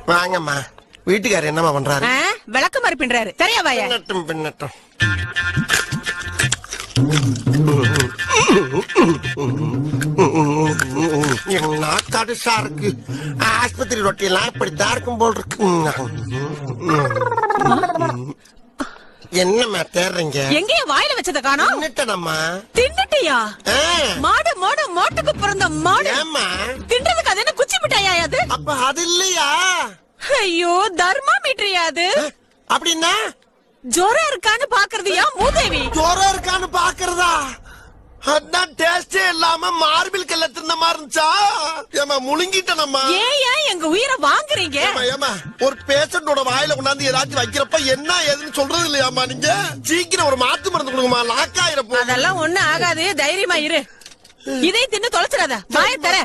வாங்கம்மா. வீட்டுக்காரர் என்னமா பண்றாரு? விளக்கு மாதிரி பின்றாரு. சரியா வாயா? பின்னட்டும் பின்னட்டும். கடுசா இருக்கு. ஆஸ்பத்திரி ரொட்டி எல்லாம் இப்படித்தான் இருக்கும் போல் இருக்கு. என்னம்மா தேடுறீங்க? எங்கேயும் வாயில வச்சத காணோம். தின்னுட்டேனம்மா. தின்னுட்டியா? மாடு மாடு மோட்டுக்கு பிறந்த மாடு. ஏம்மா தின்றதுக்கு அது என்ன குச்சி மிட்டாயா அது? அப்ப அது இல்லையா? ஐயோ தர்மாமீட்டரியா அது? அப்படின்னா ஜோரா இருக்கான்னு பாக்குறதுயா மூதேவி? ஜோரா இருக்கான்னு பாக்குறதா? அதான் டேஸ்டே இல்லாம மார்பிள் கல்ல தின்ன மாதிரி இருந்துச்சா? ஏமா முழுங்கிட்டனம்மா. ஏன் எங்க உயிரை வாங்குறீங்க? ஏமா ஒரு பேஷண்டோட வாயில கொண்டாந்து ஏதாச்சும் வைக்கிறப்ப என்ன ஏதுன்னு சொல்றது இல்லையாமா? நீங்க சீக்கிரம் ஒரு மாத்து மருந்து கொடுங்கம்மா. லாக் ஆயிரப்போ. அதெல்லாம் ஒண்ணு ஆகாது. தைரியமா இரு. இதை தின்னு தொலைச்சிடாத. வாயை தர.